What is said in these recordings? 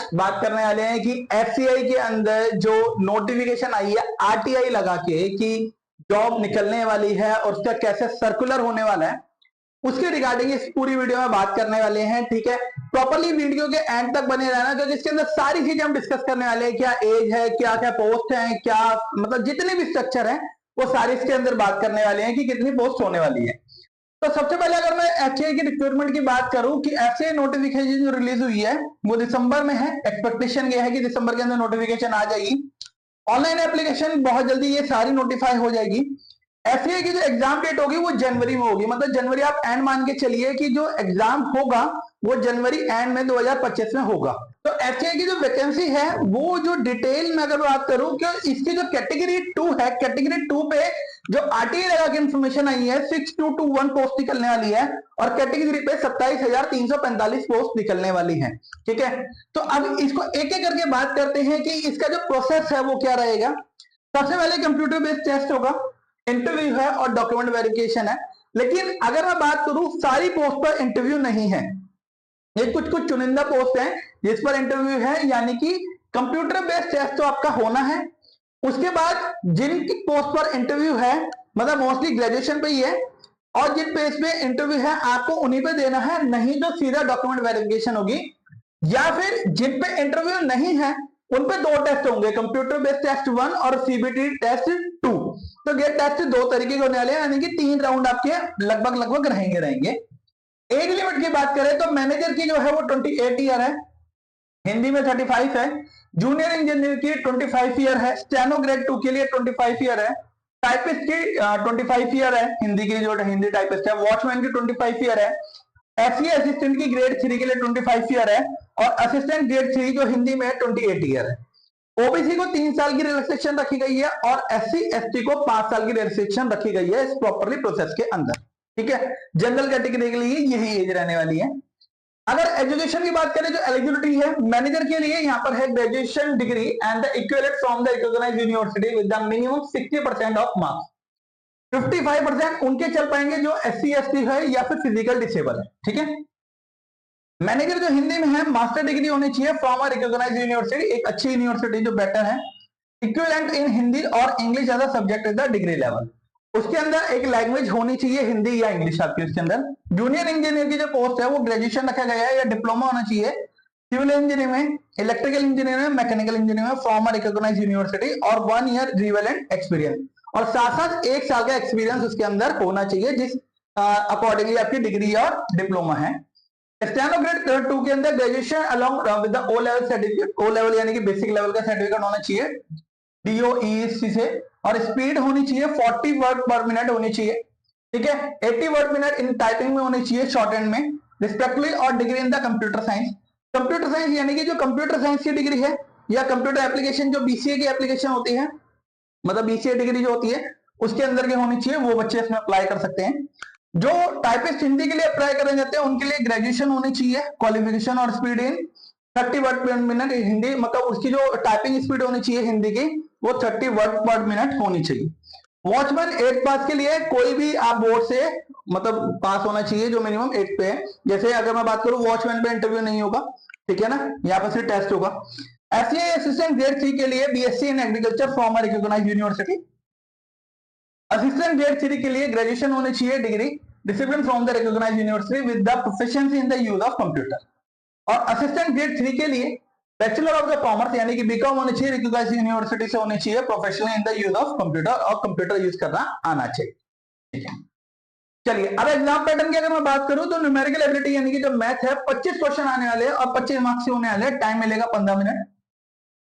आज बात करने वाले हैं कि एफसीआई के अंदर जो नोटिफिकेशन आई है आरटीआई लगा के कि जॉब निकलने वाली है और उसका कैसे सर्कुलर होने वाला है, उसके रिगार्डिंग इस पूरी वीडियो में बात करने वाले हैं। ठीक है, प्रॉपर्ली वीडियो के एंड तक बने रहना, क्योंकि इसके अंदर सारी चीजें हम डिस्कस करने वाले हैं। क्या एज है, क्या क्या पोस्ट है, क्या मतलब जितने भी स्ट्रक्चर है वो सारी इसके अंदर बात करने वाले हैं कि कितनी पोस्ट होने वाली है। तो सबसे पहले अगर मैं एफसीआई की रिक्रूटमेंट की बात करूं कि एफसीआई नोटिफिकेशन जो रिलीज हुई है वो दिसंबर में है। एक्सपेक्टेशन ये है कि दिसंबर के अंदर नोटिफिकेशन आ जाएगी। ऑनलाइन एप्लीकेशन बहुत जल्दी ये सारी नोटिफाई हो जाएगी। एफसीआई की जो एग्जाम डेट होगी वो जनवरी में होगी, मतलब जनवरी आप एंड मान के चलिए कि जो एग्जाम होगा वो जनवरी एंड में 2025 में होगा। तो एफसीआई की जो वैकेंसी है वो जो डिटेल में अगर बात करूं कि इसकी जो कैटेगरी 2 है, कैटेगरी 2 पे जो आरटीआई लगा के इंफॉर्मेशन आई है 6221 पोस्ट निकलने वाली है और कैटेगरी पे 27,345 पोस्ट निकलने वाली है। ठीक है, तो अब इसको एक एक करके बात करते हैं कि इसका जो प्रोसेस है वो क्या रहेगा। सबसे पहले कंप्यूटर बेस्ड टेस्ट होगा, इंटरव्यू है और डॉक्यूमेंट वेरिफिकेशन है। लेकिन अगर मैं बात करूं सारी पोस्ट पर इंटरव्यू नहीं है, ये कुछ कुछ चुनिंदा पोस्ट है जिस पर इंटरव्यू है, यानी कि कंप्यूटर बेस्ड टेस्ट तो आपका होना है। उसके बाद जिनकी पोस्ट पर इंटरव्यू है मतलब मोस्टली ग्रेजुएशन पे ही है और जिन पेज पे इंटरव्यू है आपको उन्हीं पे देना है, नहीं तो सीधा डॉक्यूमेंट वेरिफिकेशन होगी। या फिर जिन पे इंटरव्यू नहीं है उन पे 2 टेस्ट होंगे, कंप्यूटर बेस्ड टेस्ट 1 और सीबीटी टेस्ट 2। तो ये टेस्ट 2 तरीके के होने वाले हैं, यानी कि 3 राउंड आपके लगभग रहेंगे। एज लिमिट की बात करें तो मैनेजर की जो है वो 28 ईयर है, हिंदी में 35 है, जूनियर इंजीनियर की 25 ईयर है, स्टेनो ग्रेड 2 के लिए 25 ईयर है, टाइपिस्ट की 25 ईयर है, हिंदी की जो हिंदी टाइपिस्ट है, वॉचमैन की 25 ईयर है, एससी असिस्टेंट की ग्रेड 3 के लिए 25 ईयर है और असिस्टेंट ग्रेड 3 जो हिंदी में 28 ईयर है। ओबीसी को 3 साल की रिलैक्सेशन रखी गई है और एससी एसटी को 5 साल की रिलैक्सेशन रखी गई है इस प्रॉपर्ली प्रोसेस के अंदर। ठीक है, जनरल कैटेगरी के लिए यही एज रहने वाली है। अगर एजुकेशन की बात करें जो एलिजिबिलिटी है मैनेजर के लिए यहाँ पर है graduation degree and the equivalent from the recognised university with the minimum 60% of marks. 55% उनके चल पाएंगे जो एससी एसटी है या फिर फिजिकल डिसेबल है। ठीक है, मैनेजर जो हिंदी में है मास्टर डिग्री होनी चाहिए फ्रॉम अ रिकॉग्नाइज्ड यूनिवर्सिटी, एक अच्छी यूनिवर्सिटी जो बेटर है, इक्विवेलेंट इन हिंदी और English as a subject is the degree level. उसके अंदर एक लैंग्वेज होनी चाहिए हिंदी या इंग्लिश आपकी उसके अंदर। जूनियर इंजीनियर की जो पोस्ट है वो ग्रेजुएशन रखा गया है या डिप्लोमा होना चाहिए सिविल इंजीनियरिंग में, इलेक्ट्रिकल इंजीनियरिंग में, मैकेनिकल इंजीनियरिंग में फ्रॉम अ रिकॉग्नाइज्ड यूनिवर्सिटी और 1 ईयर रिलेवेंट एक्सपीरियंस और साथ साथ 1 साल का एक्सपीरियंस उसके अंदर होना चाहिए जिस अकॉर्डिंगली आपकी डिग्री और डिप्लोमा है। स्टेनो ग्रेड 2 के अंदर graduation along with the O level certificate, O level यानी कि बेसिक लेवल का सर्टिफिकेट होना चाहिए डीओईसी से और स्पीड होनी चाहिए 40 वर्ड पर मिनट होनी चाहिए। ठीक है, 80 वर्ड मिनट इन टाइपिंग में होनी चाहिए शॉर्ट हैंड में रिस्पेक्टिवली और degree in the computer science. Computer science यानी कि जो कंप्यूटर साइंस की डिग्री है या कंप्यूटर एप्लीकेशन जो बीसीए की एप्लीकेशन होती है, मतलब बीसीए डिग्री जो होती है उसके अंदर की होनी चाहिए, वो बच्चे इसमें अप्लाई कर सकते हैं। जो टाइपिस्ट हिंदी के लिए अप्लाई करने जाते हैं उनके लिए ग्रेजुएशन होनी चाहिए, क्वालिफिकेशन और स्पीड इन 30 वर्ड पर मिनट हिंदी, मतलब उसकी जो टाइपिंग स्पीड होनी चाहिए हिंदी की वो 30 वर्ड पर मिनट होनी चाहिए। वॉचमैन 8 पास के लिए कोई भी आप बोर्ड से मतलब पास होना चाहिए जो मिनिमम 8 पे है। जैसे अगर मैं बात करूं वॉचमैन पे इंटरव्यू नहीं होगा, ठीक है ना, यहाँ पर सिर्फ टेस्ट होगा। एससीआई असिस्टेंट ग्रेड 3 के लिए BSc in agriculture from a recognised university. Assistant grade 3 के लिए ग्रेजुएशन होनी चाहिए degree discipline from the recognised university with the proficiency in the use of computer. और असिस्टेंट ग्रेड 3 के लिए बैचलर ऑफ द कॉमर्स यानी कि बीकॉम होनी चाहिए, रिकॉग्नाइज्ड यूनिवर्सिटी से होनी चाहिए, professional in the use of computer और कंप्यूटर यूज करना आना चाहिए। ठीक है, चलिए अब एग्जाम पैटर्न की अगर मैं बात करूं तो न्यूमेरिकल एबिलिटी यानी कि जो मैथ है 25 क्वेश्चन आने वाले हैं और 25 मार्क्स से होने वाले हैं, टाइम मिलेगा 15 मिनट।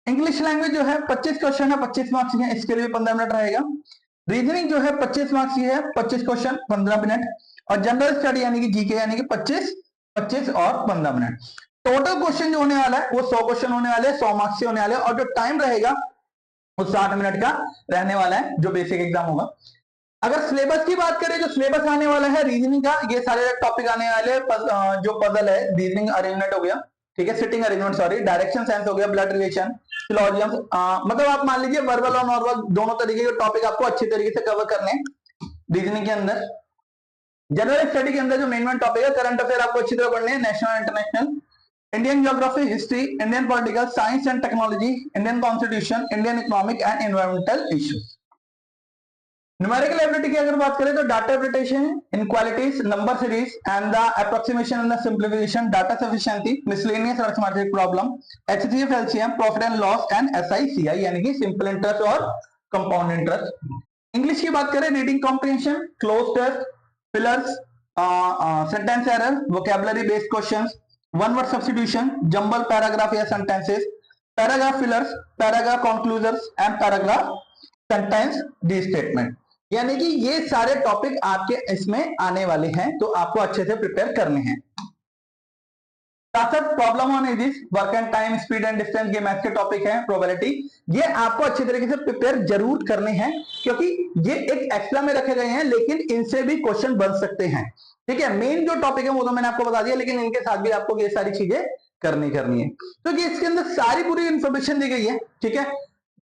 इंग्लिश लैंग्वेज जो है 25 क्वेश्चन है 25 मार्क्स है, इसके लिए 15 मिनट रहेगा। रीजनिंग जो है 25 मार्क्स की है, 25 क्वेश्चन 15 मिनट। और जनरल स्टडी यानी कि जीके यानी कि 25 25 और 15 मिनट। टोटल क्वेश्चन जो होने वाला है वो 100 क्वेश्चन होने वाले हैं, 100 मार्क्स से होने वाले हैं और जो टाइम रहेगा वो 60 मिनट का रहने वाला है जो बेसिक एग्जाम होगा। अगर सिलेबस की बात करें जो सिलेबस आने वाला है रीजनिंग का, ये सारे टॉपिक आने वाले हैं। जो पजल है रीजनिंग अरेंजमेंट हो गया, ठीक है, sitting arrangement sorry, direction science हो गया, ब्लड रिलेशन, सिलोजियम, मतलब आप मान लीजिए वर्बल और नॉर्मल दोनों तरीके के टॉपिक आपको अच्छी तरीके से कवर करने रीजनिंग के अंदर। जनरल स्टडी के अंदर जो मेन टॉपिक है करंट अफेयर आपको अच्छी तरह पढ़ने हैं, national international. Indian geography, history, Indian political science and technology, Indian constitution, Indian economic and environmental issues. Numerical ability की अगर बात करें तो data interpretation, inequalities, number series and the approximation and the simplification, data sufficiency, miscellaneous arithmetic problem, HCF, LCM, profit and loss and SI CI यानी कि simple interest और compound interest. English की बात करें reading comprehension, cloze test, fillers, sentence error, vocabulary based questions, one word substitution, jumble paragraph या sentences, paragraph fillers, paragraph conclusions and paragraph sentence restatement. यानी कि ये सारे टॉपिक आपके इसमें आने वाले हैं, तो आपको अच्छे से प्रिपेयर करने हैं। Problem on ages, work and time, speed and distance, ये मैथ्स के टॉपिक है, प्रोबेबिलिटी, ये आपको अच्छे तरीके से प्रिपेयर जरूर करने हैं, क्योंकि ये एक एक्स्ट्रा में रखे गए हैं, लेकिन इनसे भी क्वेश्चन बन सकते हैं। ठीक है, मेन जो टॉपिक है वो तो मैंने आपको बता दिया, लेकिन इनके साथ भी आपको ये सारी चीजें करनी है। तो ये इसके अंदर सारी पूरी इंफॉर्मेशन दी गई है। ठीक है,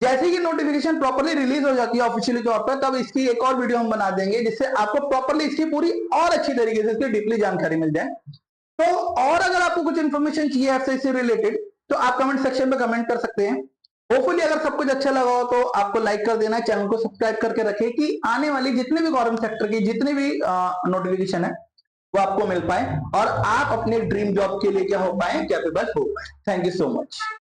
जैसे ही नोटिफिकेशन प्रॉपर्ली रिलीज हो जाती है ऑफिशियली तौर पर, तब इसकी एक और वीडियो हम बना देंगे, जिससे आपको प्रॉपर्ली इसकी पूरी और अच्छी तरीके से इसकी डीपली जानकारी मिल जाए। तो और अगर आपको कुछ इन्फॉर्मेशन चाहिए एफसीआई से रिलेटेड, तो आप कमेंट सेक्शन में कमेंट कर सकते हैं। होपफुली अगर सब कुछ अच्छा लगा हो तो आपको लाइक कर देना है, चैनल को सब्सक्राइब करके रखें कि आने वाली जितने भी गवर्नमेंट सेक्टर की जितने भी नोटिफिकेशन है वो आपको मिल पाए और आप अपने ड्रीम जॉब के लिए क्या हो पाए, कैपेबल हो पाए। Thank you so much.